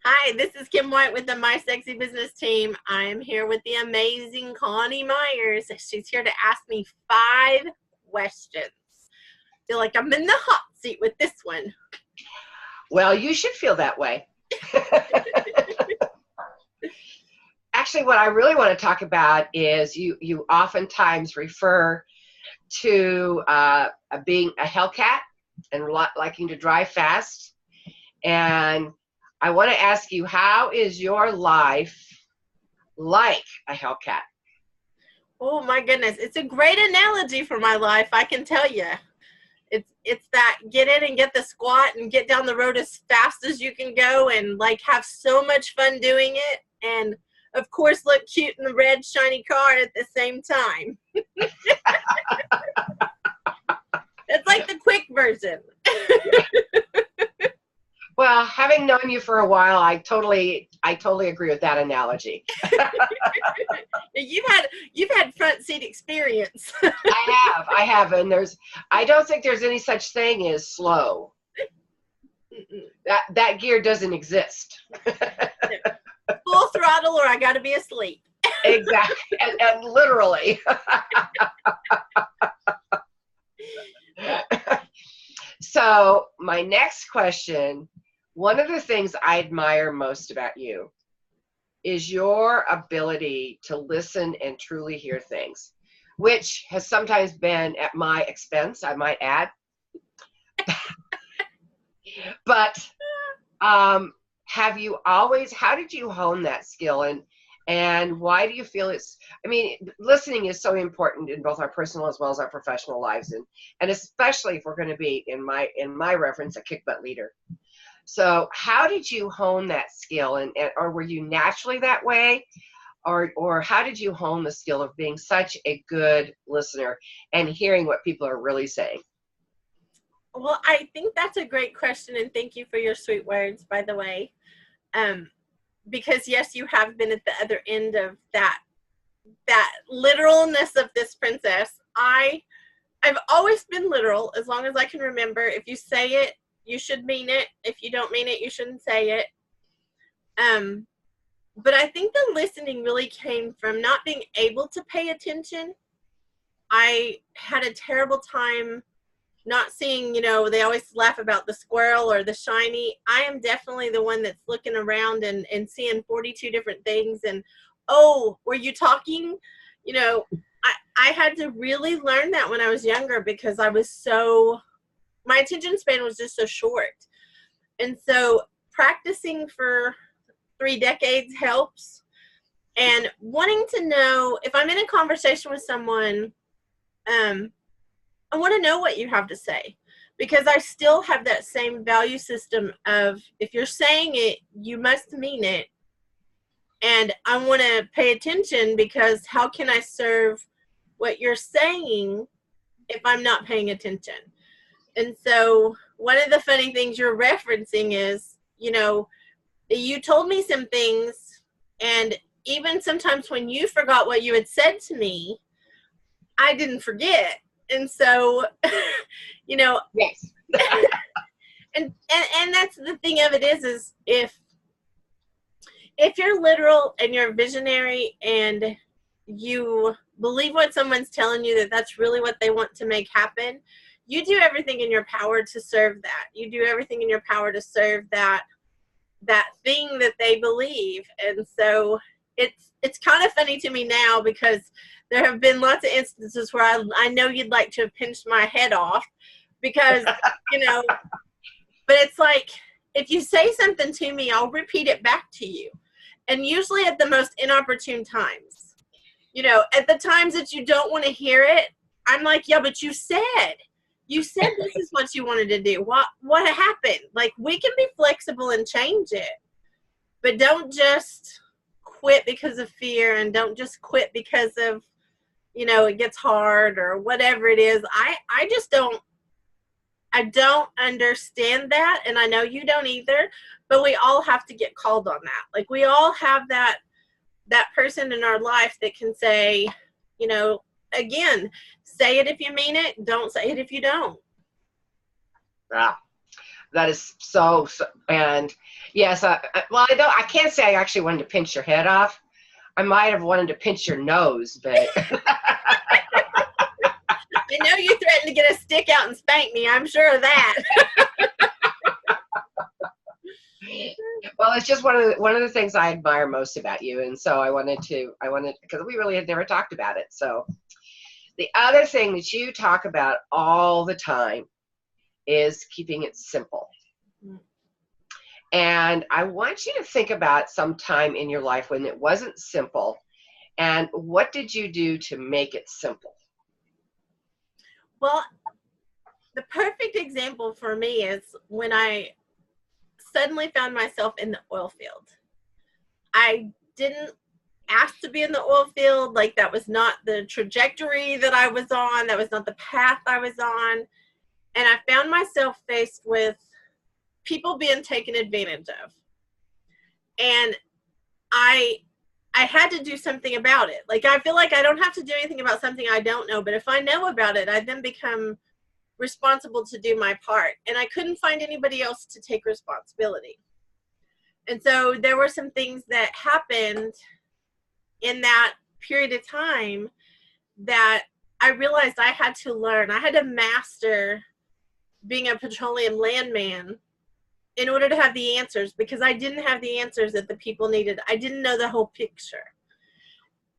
Hi, this is Kim White with the My Sexy Business team. I am here with the amazing Connie Myers. She's here to ask me 5 questions. Feel like I'm in the hot seat with this one. Well, you should feel that way. Actually, what I really want to talk about is you oftentimes refer to being a Hellcat and liking to drive fast. And I want to ask you, how is your life like a Hellcat? Oh my goodness, it's a great analogy for my life, I can tell you. It's that get in and get the squat and get down the road as fast as you can go and like have so much fun doing it, and of course look cute in the red shiny car at the same time. It's like the quick version. Well, having known you for a while, I totally agree with that analogy. You've had front seat experience. I have, and I don't think there's any such thing as slow. That gear doesn't exist. Full throttle, or I got to be asleep. Exactly, and literally. So my next question, one of the things I admire most about you is your ability to listen and truly hear things, which has sometimes been at my expense, I might add. But how did you hone that skill, and why do you feel listening is so important in both our personal as well as our professional lives, and especially if we're going to be, in my reference, a kick butt leader. So how did you hone that skill, or were you naturally that way, or how did you hone the skill of being such a good listener and hearing what people are really saying? Well, I think that's a great question, and thank you for your sweet words, by the way. Because yes, you have been at the other end of that literalness of this princess. I've always been literal as long as I can remember. If you say it, you should mean it. If you don't mean it, you shouldn't say it. But I think the listening really came from not being able to pay attention. I had a terrible time not seeing, they always laugh about the squirrel or the shiny. I am definitely the one that's looking around and seeing 42 different things. And, oh, were you talking? I had to really learn that when I was younger because my attention span was just so short. And so practicing for 3 decades helps. And wanting to know, if I'm in a conversation with someone, I want to know what you have to say, because I still have that same value system of, if you're saying it, you must mean it. And I want to pay attention, because how can I serve what you're saying if I'm not paying attention? And so one of the funny things you're referencing is, you told me some things, and even sometimes when you forgot what you had said to me, I didn't forget. And so, Yes. and that's the thing of it is if you're literal and you're visionary and you believe what someone's telling you, that's really what they want to make happen, you do everything in your power to serve that. You do everything in your power to serve that thing that they believe. And so it's kind of funny to me now, because there have been lots of instances where I know you'd like to have pinched my head off, because, but it's like, if you say something to me, I'll repeat it back to you. And usually at the most inopportune times, at the times that you don't want to hear it, I'm like, yeah, but you said this is what you wanted to do. What happened? Like, we can be flexible and change it, but don't just quit because of fear, and don't just quit because of, it gets hard or whatever it is. I just don't understand that. And I know you don't either, but we all have to get called on that. Like, we all have that person in our life that can say, again, say it if you mean it. Don't say it if you don't. Ah, That is and yes, well, I can't say I actually wanted to pinch your head off. I might have wanted to pinch your nose, but I know you threatened to get a stick out and spank me. I'm sure of that. well, it's just one of the things I admire most about you, and so I wanted because we really had never talked about it. So the other thing that you talk about all the time is keeping it simple. And I want you to think about some time in your life when it wasn't simple, and what did you do to make it simple? Well, the perfect example for me is when I suddenly found myself in the oil field. I didn't ask to be in the oil field. Like, that was not the trajectory that I was on. That was not the path I was on. And I found myself faced with people being taken advantage of. And I had to do something about it. Like, I feel like I don't have to do anything about something I don't know, but if I know about it, I then become responsible to do my part. And I couldn't find anybody else to take responsibility. And so there were some things that happened in that period of time that I realized I had to learn. I had to master being a petroleum landman in order to have the answers, because I didn't have the answers that the people needed. I didn't know the whole picture.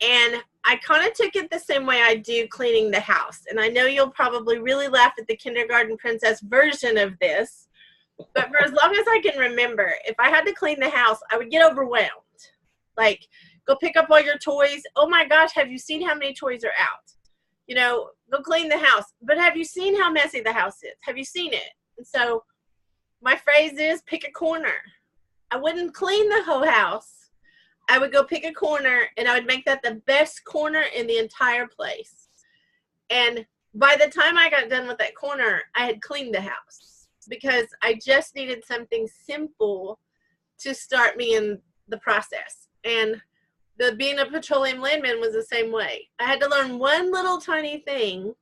And I kind of took it the same way I do cleaning the house. And I know you'll probably really laugh at the kindergarten princess version of this, but for as long as I can remember, if I had to clean the house, I would get overwhelmed. Like, go pick up all your toys. Oh my gosh, have you seen how many toys are out? You know, go clean the house. But have you seen how messy the house is? Have you seen it? And so my phrase is pick a corner. I wouldn't clean the whole house. I would go pick a corner, and I would make that the best corner in the entire place. And by the time I got done with that corner, I had cleaned the house, because I just needed something simple to start me in the process. And being a petroleum landman was the same way. I had to learn one little tiny thing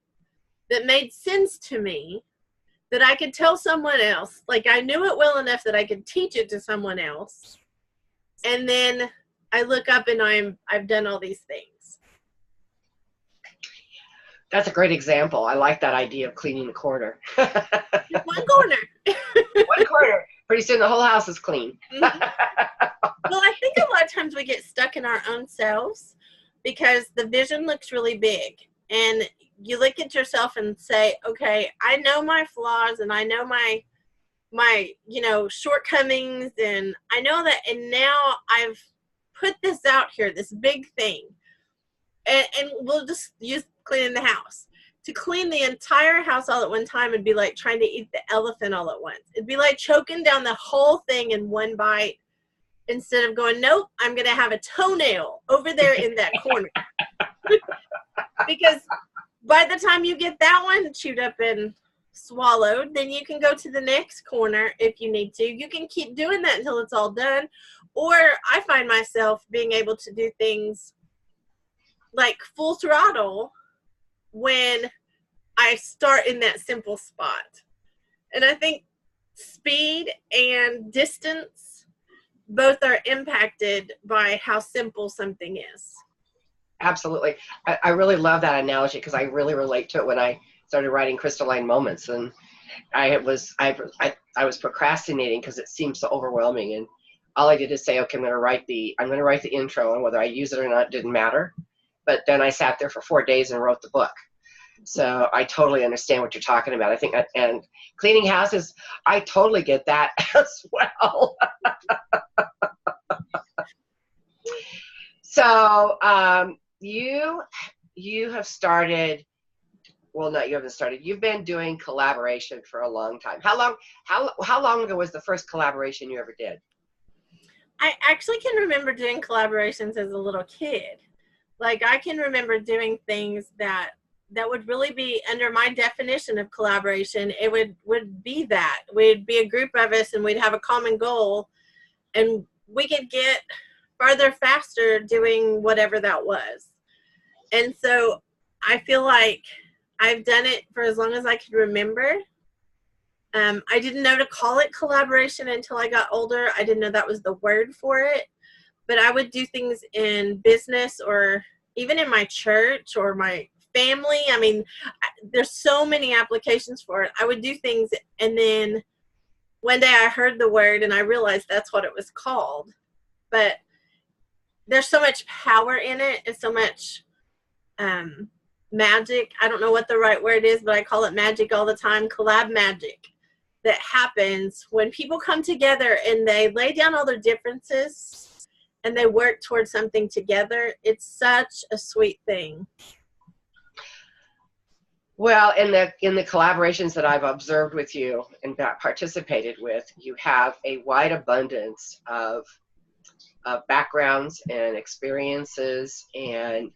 that made sense to me, that I could tell someone else. Like, I knew it well enough that I could teach it to someone else. And then I look up and I've done all these things. That's a great example. I like that idea of cleaning the corner. Just one corner. One corner. Pretty soon the whole house is clean. Well, I think a lot of times we get stuck in our own selves because the vision looks really big. And you look at yourself and say, okay, I know my flaws, and I know my shortcomings, and I know that, and now I've put this out here, this big thing. And we'll just use cleaning the house. To clean the entire house all at one time would be like trying to eat the elephant all at once. It'd be like choking down the whole thing in one bite, instead of going, nope, I'm going to have a toenail over there in that corner. Because by the time you get that one chewed up and swallowed, then you can go to the next corner if you need to. You can keep doing that until it's all done. Or I find myself being able to do things like full throttle when I start in that simple spot. And I think speed and distance both are impacted by how simple something is. Absolutely. I really love that analogy, because I really relate to it when I started writing Crystalline Moments, and I was procrastinating because it seemed so overwhelming, and all I did is say, okay, I'm going to write the intro, and whether I use it or not didn't matter. But then I sat there for 4 days and wrote the book. So I totally understand what you're talking about. I think, and cleaning houses, I totally get that as well. So you have started, well, not you haven't started, you've been doing collaboration for a long time. How long ago was the first collaboration you ever did? I actually can remember doing collaborations as a little kid. Like, I can remember doing things that would really be under my definition of collaboration. It would be that we'd be a group of us, and we'd have a common goal, and we could get farther faster doing whatever that was. And so I feel like I've done it for as long as I could remember. I didn't know to call it collaboration until I got older. I didn't know that was the word for it. But I would do things in business or even in my church or my family. I mean, there's so many applications for it. I would do things, and then one day I heard the word and I realized that's what it was called. But there's so much power in it and so much magic. I don't know what the right word is, but I call it magic all the time. Collab magic that happens when people come together and they lay down all their differences and they work towards something together. It's such a sweet thing. Well, in the collaborations that I've observed with you and participated with, you have a wide abundance of backgrounds and experiences and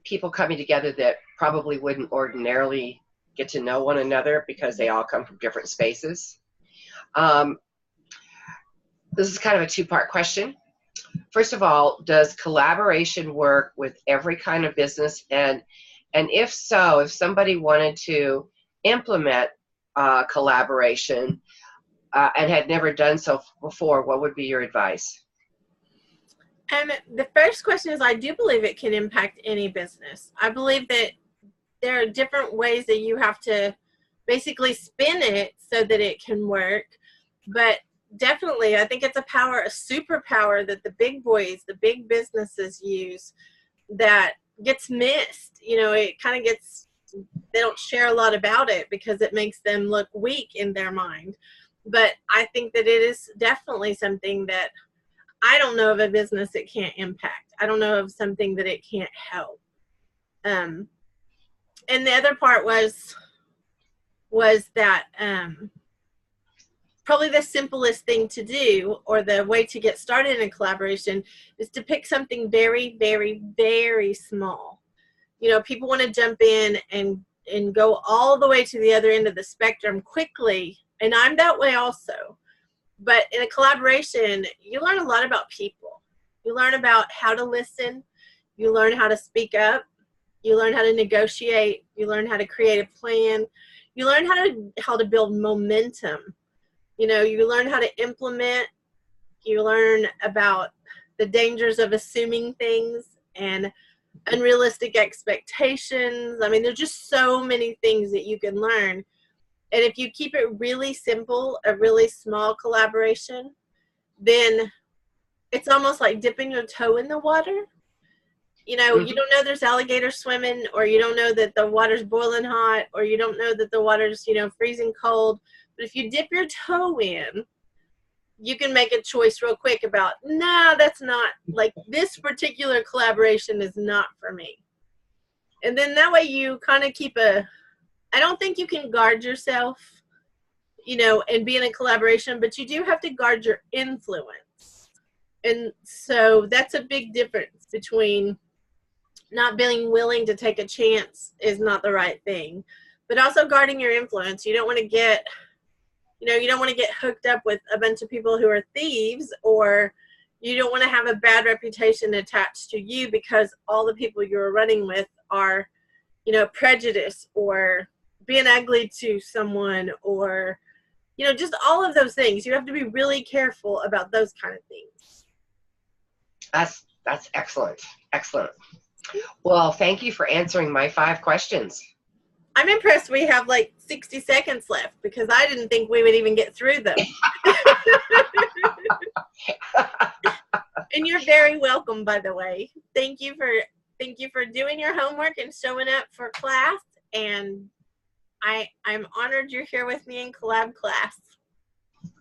people coming together that probably wouldn't ordinarily get to know one another because they all come from different spaces. This is kind of a two-part question. First of all, does collaboration work with every kind of business? And if so, if somebody wanted to implement collaboration and had never done so before, what would be your advice? The first question is, I do believe it can impact any business. I believe that there are different ways that you have to basically spin it so that it can work. But definitely, I think it's a superpower that the big boys, the big businesses use that gets missed. You know, it kind of gets, they don't share a lot about it because it makes them look weak in their mind. But I think that it is definitely something that I don't know of a business it can't impact. I don't know of something that it can't help. And the other part was that probably the simplest thing to do, or the way to get started in collaboration, is to pick something very, very, very small. You know, people want to jump in and go all the way to the other end of the spectrum quickly, and I'm that way also. But in a collaboration, you learn a lot about people. You learn about how to listen. You learn how to speak up. You learn how to negotiate. You learn how to create a plan. You learn how to build momentum. You know, you learn how to implement. You learn about the dangers of assuming things and unrealistic expectations. I mean, there's just so many things that you can learn. And if you keep it really simple, a really small collaboration, then it's almost like dipping your toe in the water. You know, you don't know there's alligators swimming, or you don't know that the water's boiling hot, or you don't know that the water's, you know, freezing cold. But if you dip your toe in, you can make a choice real quick about, nah, that's not, like, this particular collaboration is not for me. And then that way you kind of keep I don't think you can guard yourself, you know, and be in a collaboration, but you do have to guard your influence. And so that's a big difference between not being willing to take a chance is not the right thing, but also guarding your influence. You don't want to get, you know, you don't want to get hooked up with a bunch of people who are thieves, or you don't want to have a bad reputation attached to you because all the people you're running with are, you know, prejudice or being ugly to someone, or, you know, just all of those things. You have to be really careful about those kind of things. That's excellent. Excellent. Well, thank you for answering my 5 questions. I'm impressed we have like 60 seconds left because I didn't think we would even get through them. And you're very welcome, by the way. Thank you for doing your homework and showing up for class. And I'm honored you're here with me in collab class.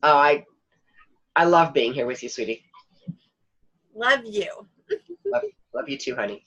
Oh, I love being here with you, sweetie. Love you. Love you too, honey.